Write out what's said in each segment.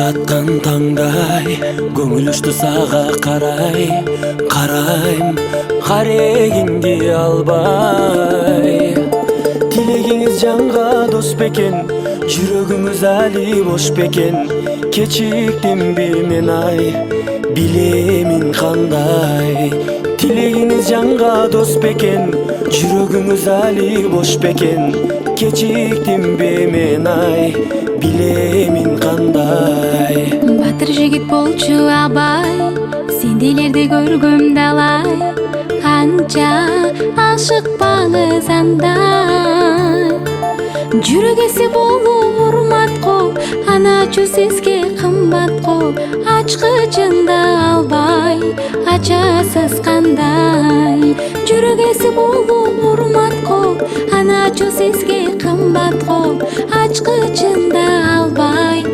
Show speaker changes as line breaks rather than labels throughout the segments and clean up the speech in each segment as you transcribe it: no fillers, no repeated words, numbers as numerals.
атқан таңдай көңіл ұшты саға қарай, қарайм қарегіңді албай. Тілегіңіз жанға дос бекен, жүрегіңіз әлі бош бекен. Кечіктім бе мен ай, билемін қандай. Тілегіңіз жанға дос бекен, жүрегіңіз әлі бош бекен. Кечіктім бе мен ай, билемін қандай.
Батыр жігіт болчу абай, сендейлерді көргөм далай. Анча ашықпаңыз андай. Жүрегесі болу урмат қол, аначу сізге қымбат қол. Ачқычында албай, ачасыз қандай. Жүрегесі болу урмат қол, аначу сізге қымбат қол. Ачқычында албай,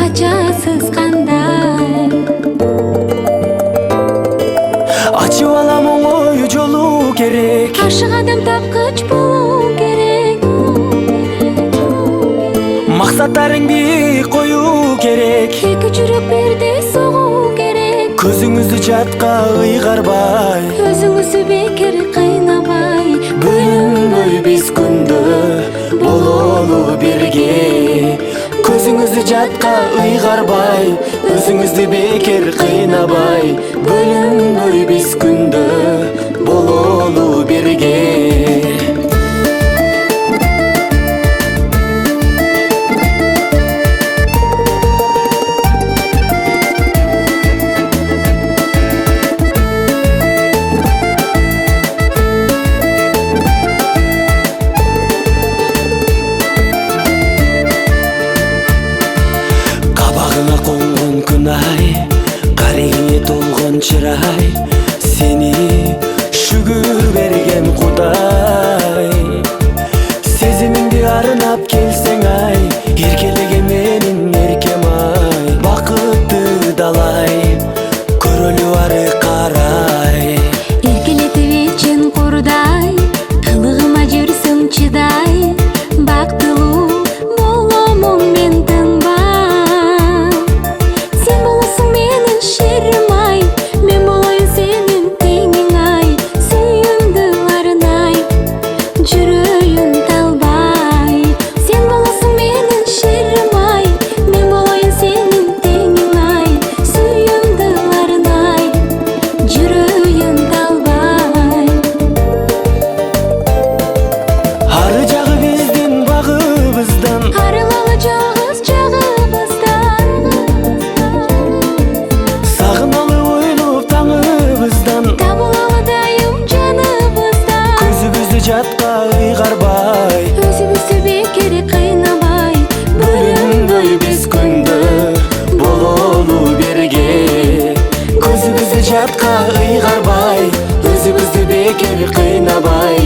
ачасыз қандай.
Ачып аламын ой жолу керек,
Ашық адам тапқыч болу керек.
мақсаттарың биік қою керек.
Екі жүрек бірдей соғу керек.
Көзіңізді жатқа ұйғарбай,
Өзіңізді бекер қайнабай.
бөлінбей біз күнді бололу бірге. Көзіңізді жатқа ұйғарбай, өзіңізді бекер қайнабай. Бөлінбей біз күнді бололу бірге. Қабағыңа қонған күн ай, қарегіңе толған шырай. Сені шүгір берген құдай. Сезіміңді арнап келсең ай, еркелеген менің еркем ай. Бақытты далай, көрөлү ары қарай.
Еркелетіп ечін құрдай, қылығыма жүрсің чыдай. Бақтылу боламын мен тынбай. Сен боласың менің шерім ай, мен болайын сенің теңің ай. Сүйімді арнай, жүрейін талбай. Сен боласың менің шерім ай, мен болайын сенің теңің ай. Сүйімді арнай, жүрейін талбай.
Ары жағы біздің бағыбыздан,
Арылалы жағыз жағымыздан.
сағыналы ойлып таңыбыздан.
Табылалы дайым жанымыздан.
Көзімізді жатқа ұйғарбай,
Өзімізді бекер қайнабай.
бөлінбей біз күнді бололу бірге. Көзімізді жатқа ұйғарбай, өзімізді бекер қайнабай.